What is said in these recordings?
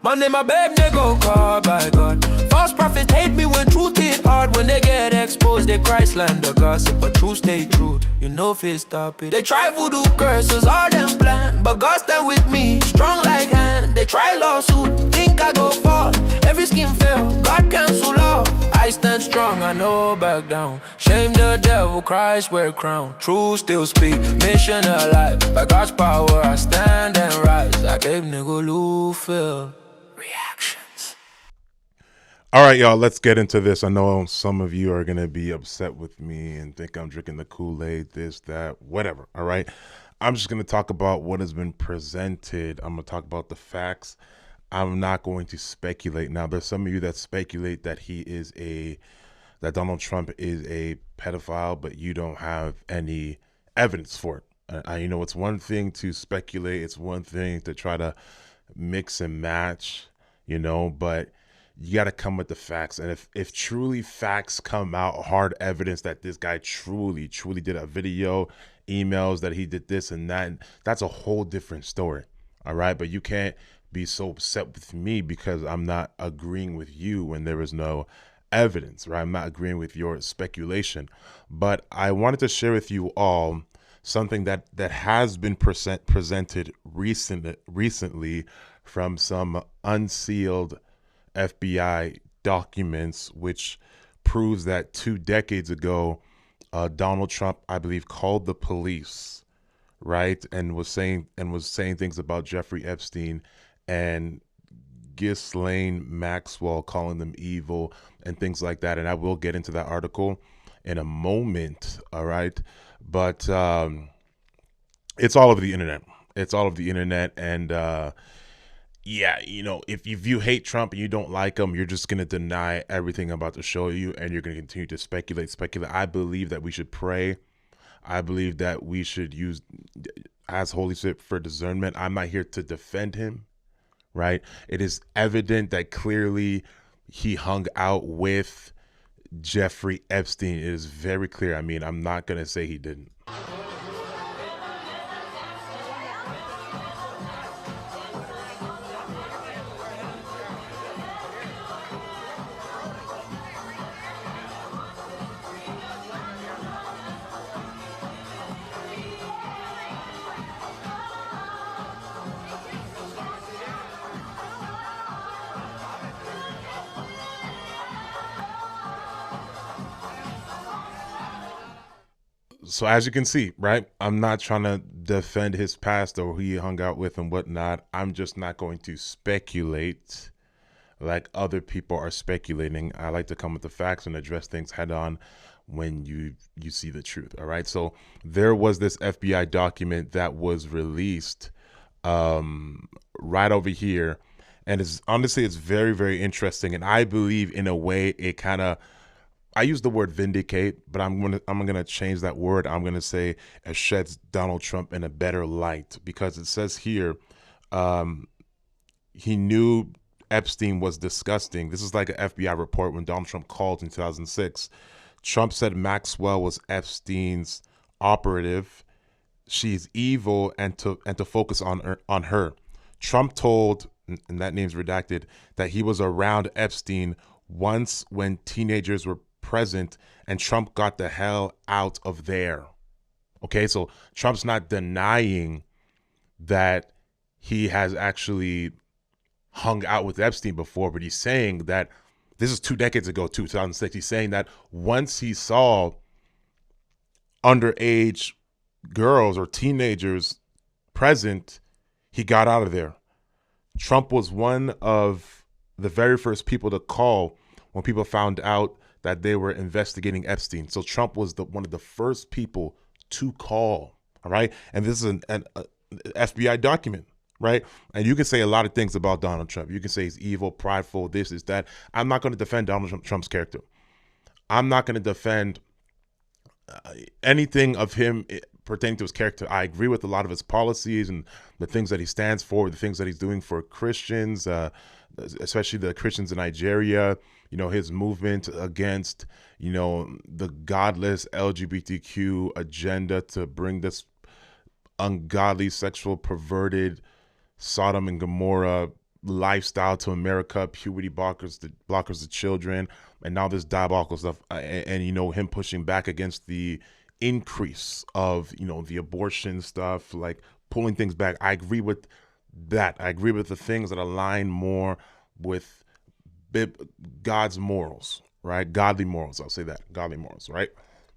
My name, my babe, they go call by God. False prophets hate me when truth hit hard. When they get exposed, they cry slander gossip. But truth stay true, you know if it stop it. They try voodoo curses, all them plan. But God stand with me, strong like hand. They try lawsuit, think I go far. Every scheme fail, God cancel all. I stand strong, I know back down. Shame the devil, Christ wear crown. Truth still speak, mission alive. By God's power, I stand and rise. I gave nigga Lufil. Reactions. All right, y'all, let's get into this. I know some of you are going to be upset with me and think I'm drinking the Kool-Aid, this, that, whatever. All right. I'm just going to talk about what has been presented. I'm going to talk about the facts. I'm not going to speculate. Now, there's some of you that speculate that that Donald Trump is a pedophile, but you don't have any evidence for it. It's one thing to speculate. It's one thing to try to mix and match, but you got to come with the facts. And if truly facts come out, hard evidence that this guy truly did a video, emails that he did this and that, that's a whole different story. All right. But you can't be so upset with me because I'm not agreeing with you when there is no evidence, right? I'm not agreeing with your speculation. But I wanted to share with you all something that has been presented recently from some unsealed FBI documents, which proves that 2 decades ago, Donald Trump, I believe, called the police, right, and was saying things about Jeffrey Epstein and Ghislaine Maxwell, calling them evil and things like that. And I will get into that article in a moment, all right? But it's all over the internet. It's all over the internet. And if you hate Trump and you don't like him, you're just going to deny everything I'm about to show you, and you're going to continue to speculate. I believe that we should pray. I believe that we should ask Holy Spirit for discernment. I'm not here to defend him, right? It is evident that clearly he hung out with Jeffrey Epstein. It is very clear. I mean, I'm not going to say he didn't. So as you can see, right, I'm not trying to defend his past or who he hung out with and whatnot. I'm just not going to speculate like other people are speculating. I like to come with the facts and address things head on when you see the truth. All right. So there was this FBI document that was released right over here. And it's very, very interesting. And I believe in a way it I use the word vindicate, but I'm gonna change that word. I'm gonna say it sheds Donald Trump in a better light, because it says here he knew Epstein was disgusting. This is like an FBI report when Donald Trump called in 2006. Trump said Maxwell was Epstein's operative. She's evil, and to focus on her. Trump told, and that name's redacted, that he was around Epstein once when teenagers were present, and Trump got the hell out of there. Okay, so Trump's not denying that he has actually hung out with Epstein before, but he's saying that this is 2 decades ago, 2006. He's saying that once he saw underage girls or teenagers present, he got out of there. Trump was one of the very first people to call when people found out that they were investigating Epstein. So Trump was one of the first people to call, all right? And this is an FBI document, right? And you can say a lot of things about Donald Trump. You can say he's evil, prideful, this is that. I'm not going to defend Donald Trump's character. I'm not going to defend anything of him pertaining to his character. I agree with a lot of his policies and the things that he stands for, the things that he's doing for Christians, especially the Christians in Nigeria, his movement against, the godless LGBTQ agenda to bring this ungodly, sexual, perverted Sodom and Gomorrah lifestyle to America, puberty blockers to children, and now this diabolical stuff, and you know, him pushing back against the increase of, you know, the abortion stuff, like pulling things back. I agree with that. I agree with the things that align more with God's morals, right? Godly morals. I'll say that, godly morals, right?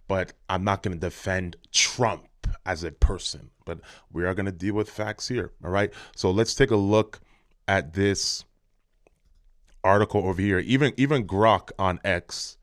But I'm not going to defend Trump as a person, but we are going to deal with facts here. All right. So let's take a look at this article over here. Even Grok on X,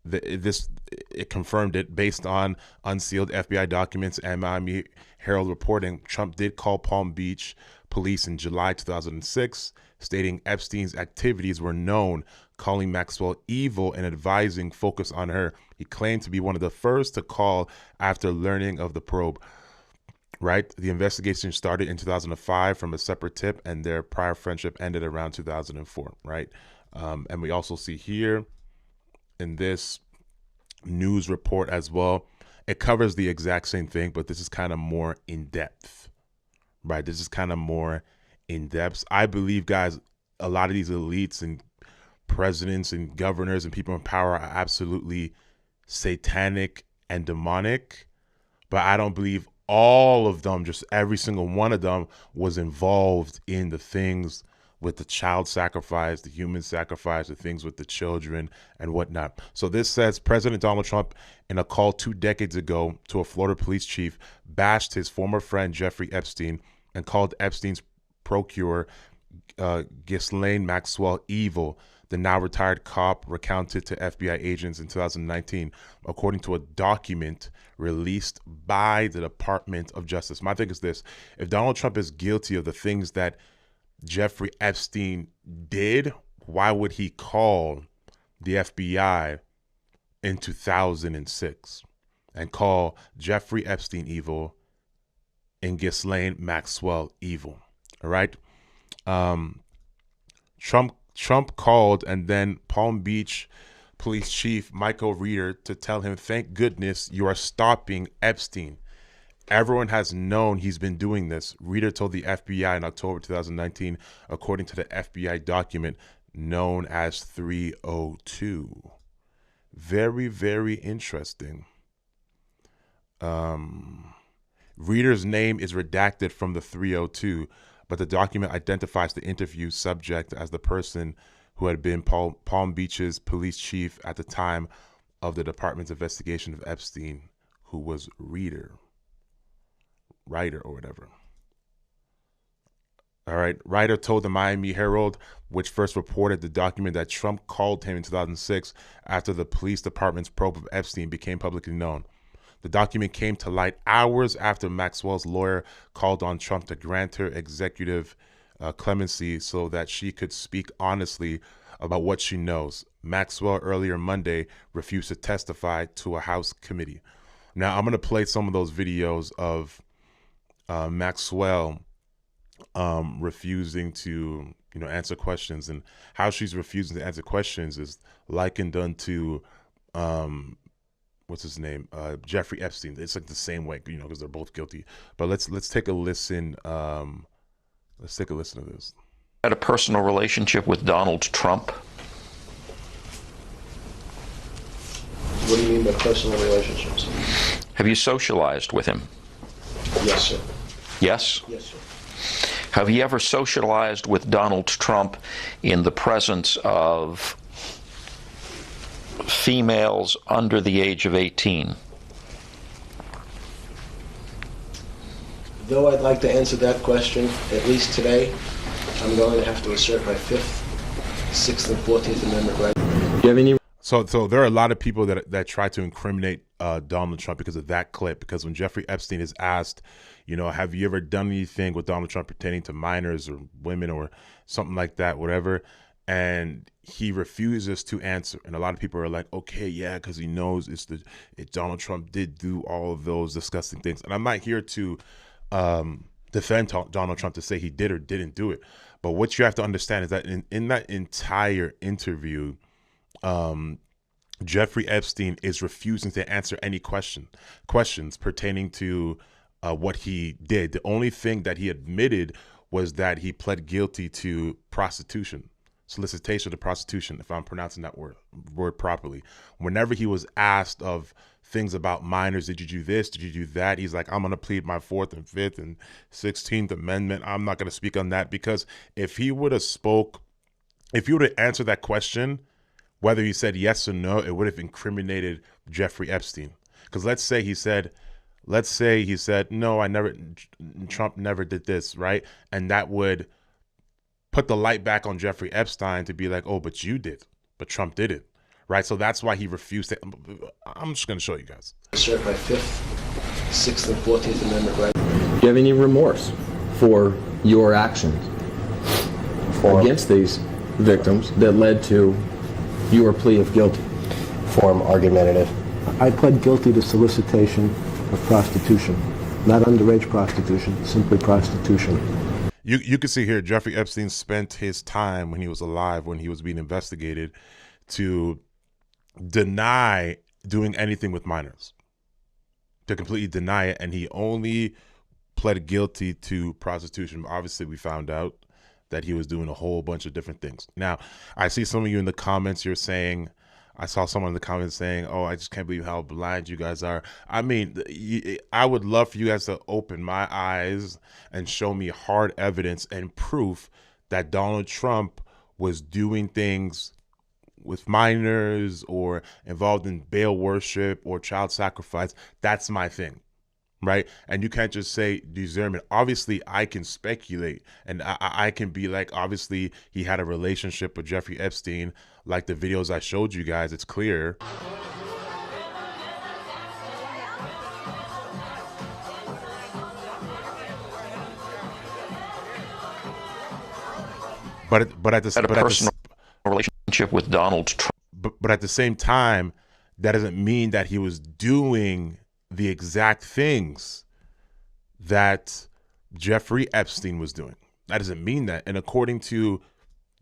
it confirmed it based on unsealed FBI documents and Miami Herald reporting. Trump did call Palm Beach police in July 2006, stating Epstein's activities were known, calling Maxwell evil and advising focus on her. He claimed to be one of the first to call after learning of the probe. Right? The investigation started in 2005 from a separate tip, and their prior friendship ended around 2004. Right? And we also see here in this news report as well, it covers the exact same thing, but this is kind of more in depth. Right? This is kind of more in depth. I believe, guys, a lot of these elites and presidents and governors and people in power are absolutely satanic and demonic, but I don't believe all of them, just every single one of them, was involved in the things with the child sacrifice, the human sacrifice, the things with the children and whatnot. So this says President Donald Trump, in a call 2 decades ago to a Florida police chief, bashed his former friend Jeffrey Epstein and called Epstein's procurator Ghislaine Maxwell evil. The now retired cop recounted to FBI agents in 2019, according to a document released by the Department of Justice. My thing is this: if Donald Trump is guilty of the things that Jeffrey Epstein did, why would he call the FBI in 2006 and call Jeffrey Epstein evil and Ghislaine Maxwell evil? All right. Trump called, and then Palm Beach Police Chief Michael Reeder to tell him, thank goodness you are stopping Epstein. Everyone has known he's been doing this. Reeder told the FBI in October 2019, according to the FBI document known as 302. Very, very interesting. Reeder's name is redacted from the 302, but the document identifies the interview subject as the person who had been Palm Beach's police chief at the time of the department's investigation of Epstein, who was Reeder or whatever. All right. Reeder told the Miami Herald, which first reported the document, that Trump called him in 2006 after the police department's probe of Epstein became publicly known. The document came to light hours after Maxwell's lawyer called on Trump to grant her executive clemency so that she could speak honestly about what she knows. Maxwell earlier Monday refused to testify to a House committee. Now, I'm going to play some of those videos of Maxwell refusing to, answer questions, and how she's refusing to answer questions is likened unto what's his name? Jeffrey Epstein. It's like the same way, because they're both guilty. But let's take a listen. Let's take a listen to this. Had a personal relationship with Donald Trump? What do you mean by personal relationships? Have you socialized with him? Yes, sir. Yes? Yes, sir. Have you ever socialized with Donald Trump in the presence of females under the age of 18? Though I'd like to answer that question, at least today, I'm going to have to assert my 5th, 6th, and 14th Amendment right. Do you have any? So there are a lot of people that try to incriminate Donald Trump because of that clip. Because when Jeffrey Epstein is asked, have you ever done anything with Donald Trump pertaining to minors or women or something like that, whatever, and he refuses to answer. And a lot of people are like, okay, yeah, because he knows Donald Trump did do all of those disgusting things. And I'm not here to defend Donald Trump to say he did or didn't do it. But what you have to understand is that in that entire interview, Jeffrey Epstein is refusing to answer any questions pertaining to what he did. The only thing that he admitted was that he pled guilty to prostitution, solicitation to prostitution, if I'm pronouncing that word properly. Whenever he was asked of things about minors, did you do this, did you do that, he's like, I'm going to plead my 4th and 5th and 16th Amendment. I'm not going to speak on that, because if he would have answered that question, whether he said yes or no, it would have incriminated Jeffrey Epstein. Because let's say he said, no, Trump never did this, right? And that would put the light back on Jeffrey Epstein to be like, oh, but you did, but Trump did it, right? So that's why he refused to. I'm just going to show you guys. Assert my 5th, 6th, and 14th Amendment right. Do you have any remorse for your actions against these victims that led to your plea of guilty? Form argumentative. I pled guilty to solicitation of prostitution, not underage prostitution, simply prostitution. You can see here, Jeffrey Epstein spent his time when he was alive, when he was being investigated, to deny doing anything with minors, to completely deny it, and he only pled guilty to prostitution. Obviously, we found out that he was doing a whole bunch of different things. Now, I see some of you in the comments, I saw someone in the comments saying, oh, I just can't believe how blind you guys are. I mean, I would love for you guys to open my eyes and show me hard evidence and proof that Donald Trump was doing things with minors or involved in Baal worship or child sacrifice. That's my thing, right? And you can't just say discernment. Obviously, I can speculate, and I can be like, obviously, he had a relationship with Jeffrey Epstein. Like the videos I showed you guys, it's clear. But at the relationship with Donald Trump. But at the same time, that doesn't mean that he was doing the exact things that Jeffrey Epstein was doing. That doesn't mean that. And according to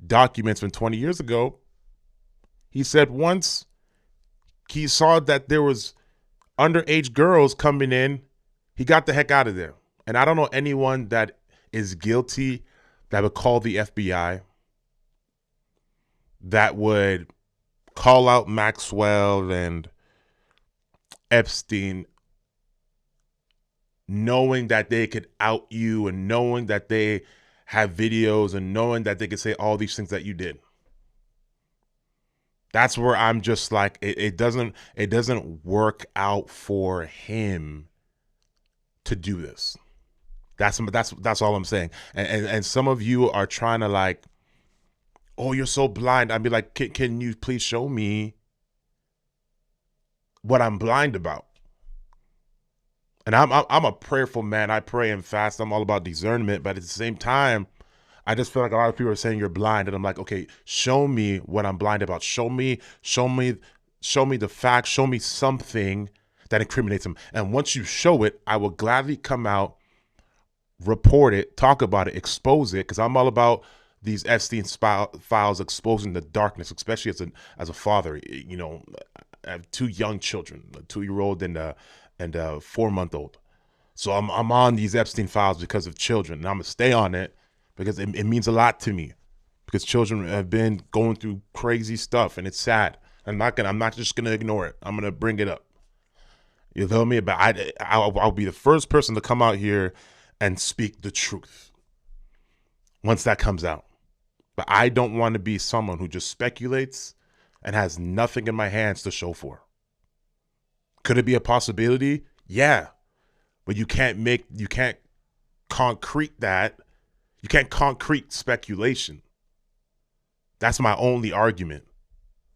documents from 20 years ago, he said once he saw that there was underage girls coming in, he got the heck out of there. And I don't know anyone that is guilty that would call the FBI, that would call out Maxwell and Epstein, knowing that they could out you and knowing that they have videos and knowing that they could say all these things that you did. That's where I'm just like, it doesn't work out for him to do this. That's all I'm saying. And some of you are trying to like, oh, you're so blind. I'd be like, can you please show me what I'm blind about? And I'm a prayerful man. I pray and fast. I'm all about discernment. But at the same time, I just feel like a lot of people are saying you're blind, and I'm like, okay, show me what I'm blind about. Show me the facts. Show me something that incriminates him. And once you show it, I will gladly come out, report it, talk about it, expose it, because I'm all about these Epstein files exposing the darkness, especially as a father. You know, I have 2 young children, a 2-year-old and a 4-month-old. So I'm on these Epstein files because of children, and I'm gonna stay on it because it means a lot to me, because children have been going through crazy stuff and it's sad. I'm not just gonna ignore it. I'm gonna bring it up. You feel me? But I'll be the first person to come out here and speak the truth once that comes out. But I don't want to be someone who just speculates and has nothing in my hands to show for. Could it be a possibility? Yeah. But you can't concrete that. You can't concrete speculation. That's my only argument,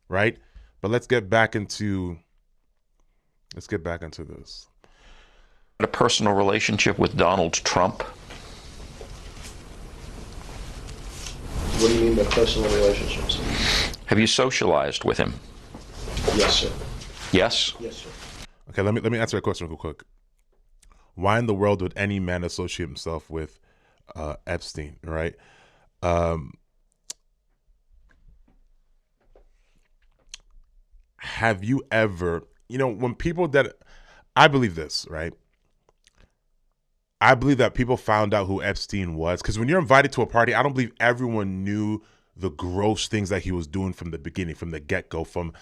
right? But let's get back into this. A personal relationship with Donald Trump. What do you mean by personal relationships? Have you socialized with him? Yes, sir. Yes? Yes, sir. Okay, let me answer that question real quick. Why in the world would any man associate himself with Epstein, right? Have you ever, when people that, I believe this, right? I believe that people found out who Epstein was, because when you're invited to a party, I don't believe everyone knew the gross things that he was doing from the beginning, from the get-go, from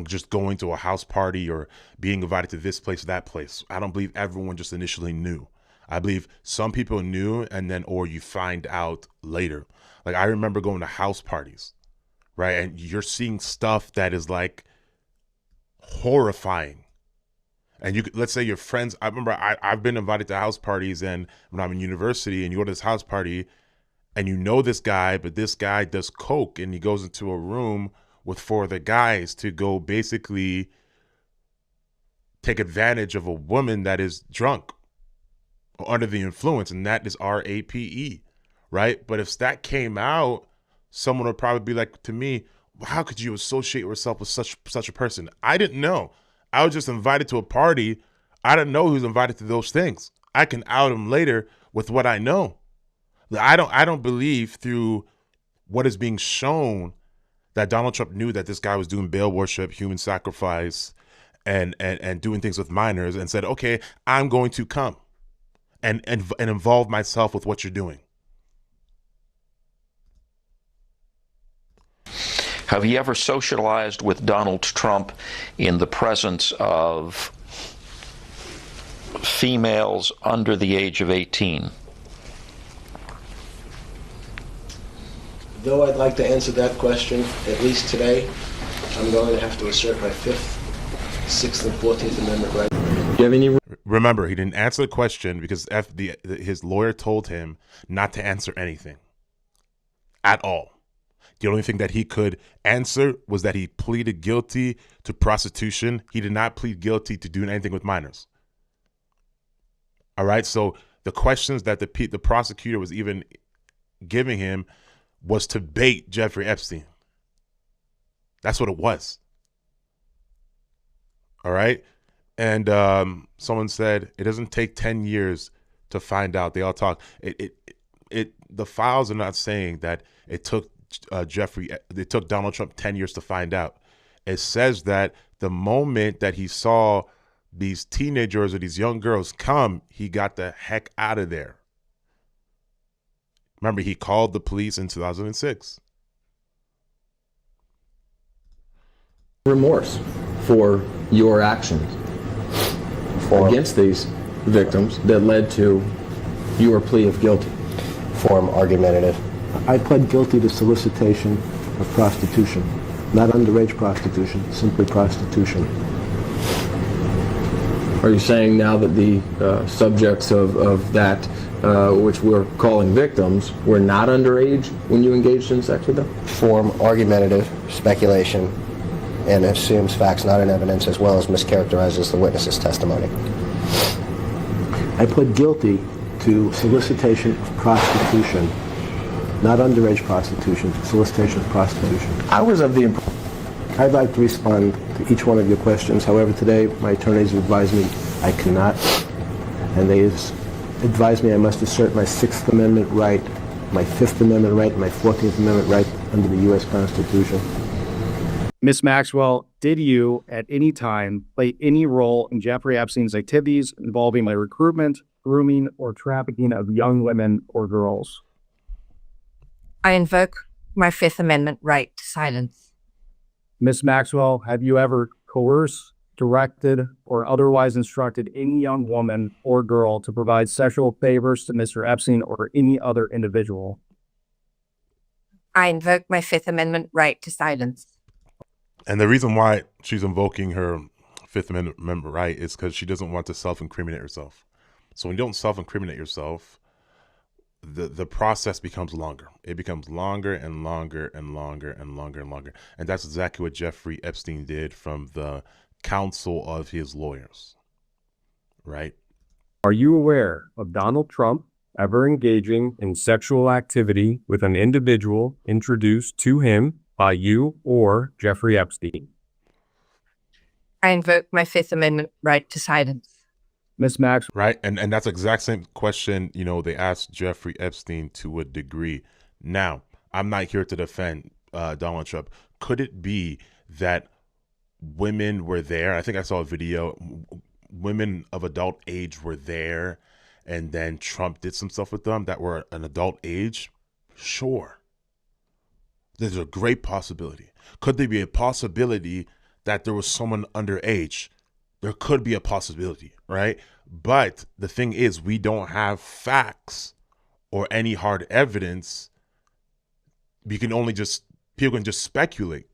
just going to a house party or being invited to this place, that place. I don't believe everyone just initially knew. I believe some people knew, and then, or you find out later. Like, I remember going to house parties, right? And you're seeing stuff that is like horrifying. And you, let's say your friends, I remember I've been invited to house parties, and when I'm in university and you go to this house party and you know this guy, but this guy does coke and he goes into a room with 4 other guys to go basically take advantage of a woman that is drunk or under the influence, and that is RAPE, right? But if that came out, someone would probably be like to me, how could you associate yourself with such a person? I didn't know. I was just invited to a party. I didn't know who was invited to those things. I can out him later with what I know. I don't believe through what is being shown that Donald Trump knew that this guy was doing Baal worship, human sacrifice, and doing things with minors, and said, okay, I'm going to come and involve myself with what you're doing. Have you ever socialized with Donald Trump in the presence of females under the age of 18? Though I'd like to answer that question, at least today, I'm going to have to assert my 5th, 6th, and 14th Amendment right. Do you have any? Remember, he didn't answer the question because his lawyer told him not to answer anything at all. The only thing that he could answer was that he pleaded guilty to prostitution. He did not plead guilty to doing anything with minors. All right. So the questions that the prosecutor was even giving him was to bait Jeffrey Epstein. That's what it was. All right. And someone said it doesn't take 10 years to find out. They all talk. The files are not saying that it took it took Donald Trump 10 years to find out. It says that the moment that he saw these teenagers or these young girls come, he got the heck out of there. Remember, he called the police in 2006. Remorse for your actions against these victims that led to your plea of guilty. Form argumentative. I pled guilty to solicitation of prostitution, not underage prostitution, simply prostitution. Are you saying now that the subjects of that, which we're calling victims, were not underage when you engaged in sex with them? Form argumentative speculation and assumes facts not in evidence, as well as mischaracterizes the witness's testimony. I pled guilty to solicitation of prostitution, not underage prostitution, solicitation of prostitution. I was of the impression. I'd like to respond to each one of your questions. However, today my attorneys advised me I cannot, and they advised me I must assert my 6th Amendment right, my 5th Amendment right, and my 14th Amendment right under the U.S. Constitution. Ms. Maxwell, did you at any time play any role in Jeffrey Epstein's activities involving the recruitment, grooming, or trafficking of young women or girls? I invoke my 5th Amendment right to silence. Ms. Maxwell, have you ever coerced, directed, or otherwise instructed any young woman or girl to provide sexual favors to Mr. Epstein or any other individual? I invoke my 5th Amendment right to silence. And the reason why she's invoking her 5th Amendment right is because she doesn't want to self-incriminate herself. So when you don't self-incriminate yourself, the process becomes longer. It becomes longer and longer and longer and longer and longer. And that's exactly what Jeffrey Epstein did from the counsel of his lawyers, right? Are you aware of Donald Trump ever engaging in sexual activity with an individual introduced to him by you or Jeffrey Epstein? I invoke my 5th Amendment right to silence. Ms. Max. Right. And that's the exact same question, they asked Jeffrey Epstein to a degree. Now, I'm not here to defend Donald Trump. Could it be that women were there? I think I saw a video. Women of adult age were there and then Trump did some stuff with them that were an adult age, sure. There's a great possibility. Could there be a possibility that there was someone underage? There could be a possibility, right? But the thing is, we don't have facts or any hard evidence. People can just speculate,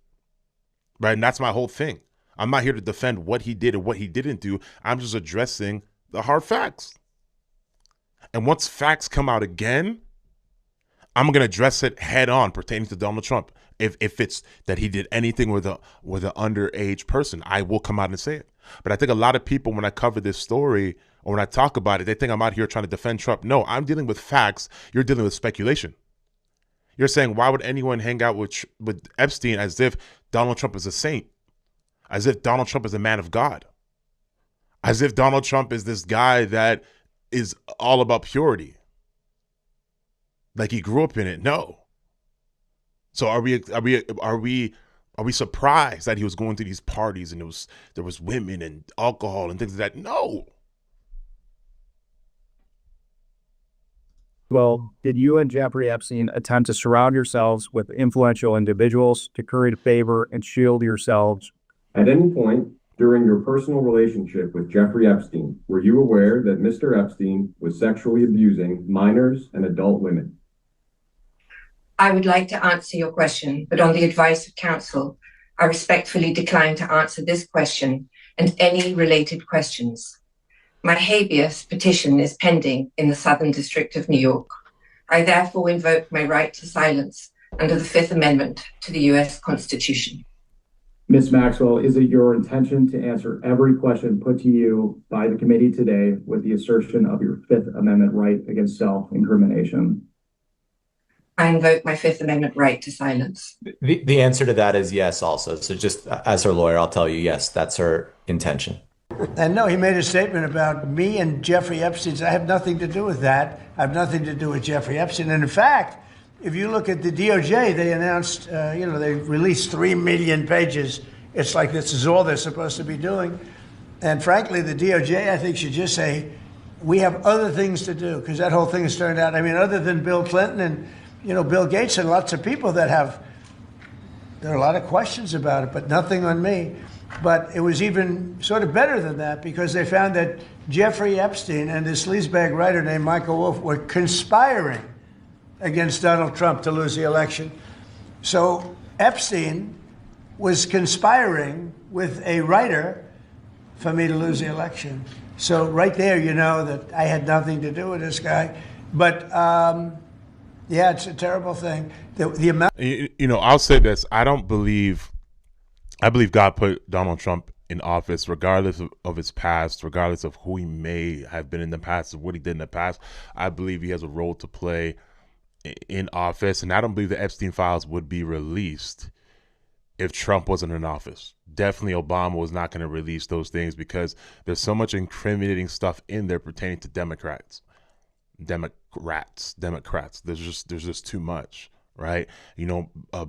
right? And that's my whole thing. I'm not here to defend what he did or what he didn't do. I'm just addressing the hard facts. And once facts come out again, I'm going to address it head on pertaining to Donald Trump. If it's that he did anything with an underage person, I will come out and say it. But I think a lot of people, when I cover this story or when I talk about it, they think I'm out here trying to defend Trump. No, I'm dealing with facts. You're dealing with speculation. You're saying, why would anyone hang out with Epstein as if Donald Trump is a saint? As if Donald Trump is a man of God? As if Donald Trump is this guy that is all about purity? Like he grew up in it? No. So are we surprised that he was going to these parties and there was women and alcohol and things like that? No. Well, did you and Jeffrey Epstein attempt to surround yourselves with influential individuals to curry favor and shield yourselves? At any point during your personal relationship with Jeffrey Epstein, were you aware that Mr. Epstein was sexually abusing minors and adult women? I would like to answer your question, but on the advice of counsel, I respectfully decline to answer this question and any related questions. My habeas petition is pending in the Southern District of New York. I therefore invoke my right to silence under the Fifth Amendment to the U.S. Constitution. Ms. Maxwell, is it your intention to answer every question put to you by the committee today with the assertion of your Fifth Amendment right against self-incrimination? I invoke my Fifth Amendment right to silence. The answer to that is yes also. So just as her lawyer, I'll tell you, yes, that's her intention. And no, he made a statement about me and Jeffrey Epstein. I have nothing to do with that. I have nothing to do with Jeffrey Epstein. And in fact, if you look at the DOJ, they announced, they released 3 million pages. It's like this is all they're supposed to be doing. And frankly, the DOJ, I think, should just say, we have other things to do, because that whole thing has turned out, other than Bill Clinton and, Bill Gates and lots of people there are a lot of questions about it, but nothing on me. But it was even sort of better than that, because they found that Jeffrey Epstein and this sleazebag writer named Michael Wolff were conspiring against Donald Trump to lose the election. So Epstein was conspiring with a writer for me to lose the election. So right there, you know that I had nothing to do with this guy. But yeah, it's a terrible thing. The amount. I'll say this: I believe God put Donald Trump in office, regardless of his past, regardless of who he may have been in the past, or what he did in the past. I believe he has a role to play in office, and I don't believe the Epstein files would be released if Trump wasn't in office. Definitely Obama was not going to release those things, because there's so much incriminating stuff in there pertaining to Democrats. There's just too much, right?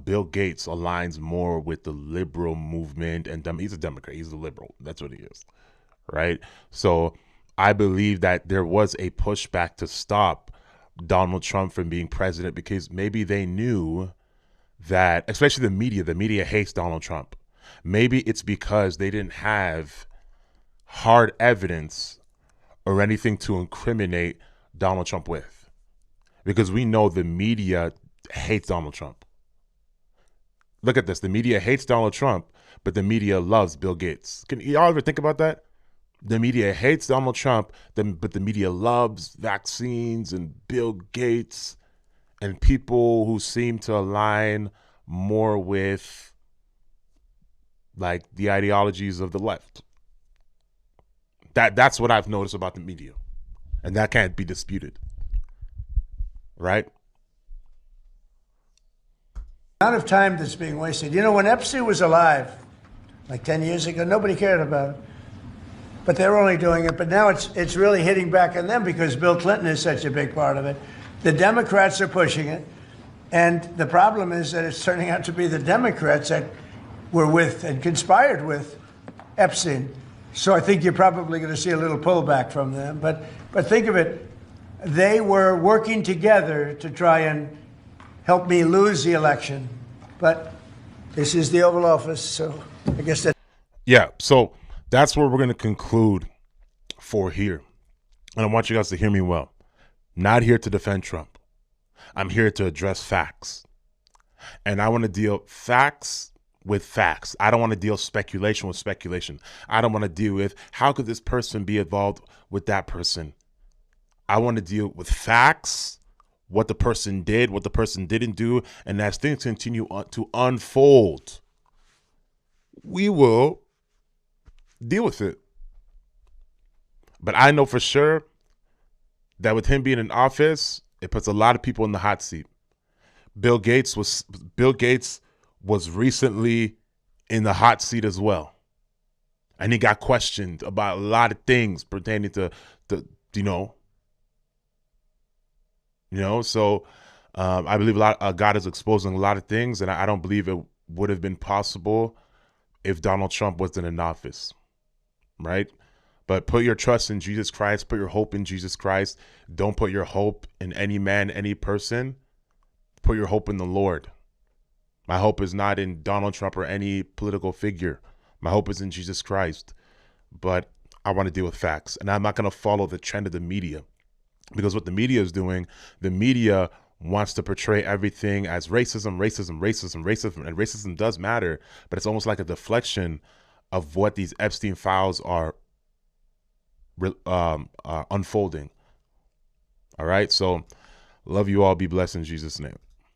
Bill Gates aligns more with the liberal movement, and he's a Democrat. He's a liberal. That's what he is, right? So I believe that there was a pushback to stop Donald Trump from being president, because maybe they knew that, especially the media hates Donald Trump. Maybe it's because they didn't have hard evidence or anything to incriminate Donald Trump with, because we know the media hates Donald Trump. Look at this. The media hates Donald Trump, but the media loves Bill Gates. Can y'all ever think about that? The media hates Donald Trump, but the media loves vaccines and Bill Gates and people who seem to align more with like the ideologies of the left. That's what I've noticed about the media, and that can't be disputed, right? The amount of time that's being wasted. When Epstein was alive, like 10 years ago, nobody cared about it. But they're only doing it. But now it's really hitting back on them, because Bill Clinton is such a big part of it. The Democrats are pushing it. And the problem is that it's turning out to be the Democrats that were with and conspired with Epstein. So I think you're probably going to see a little pullback from them. But think of it, they were working together to try and help me lose the election. But this is the Oval Office, so I guess that. Yeah, so that's where we're going to conclude for here. And I want you guys to hear me well. Not here to defend Trump. I'm here to address facts. And I want to deal facts with facts. I don't want to deal speculation with speculation. I don't want to deal with how could this person be involved with that person. I want to deal with facts, what the person did, what the person didn't do, and as things continue to unfold, we will deal with it. But I know for sure that with him being in office, it puts a lot of people in the hot seat. Bill Gates was recently in the hot seat as well. And he got questioned about a lot of things pertaining to so I believe God is exposing a lot of things, and I don't believe it would have been possible if Donald Trump wasn't in office, right? But put your trust in Jesus Christ. Put your hope in Jesus Christ. Don't put your hope in any man, any person. Put your hope in the Lord. My hope is not in Donald Trump or any political figure. My hope is in Jesus Christ. But I want to deal with facts. And I'm not going to follow the trend of the media. Because what the media is doing, the media wants to portray everything as racism. And racism does matter. But it's almost like a deflection of what these Epstein files are unfolding. All right. So love you all. Be blessed in Jesus' name.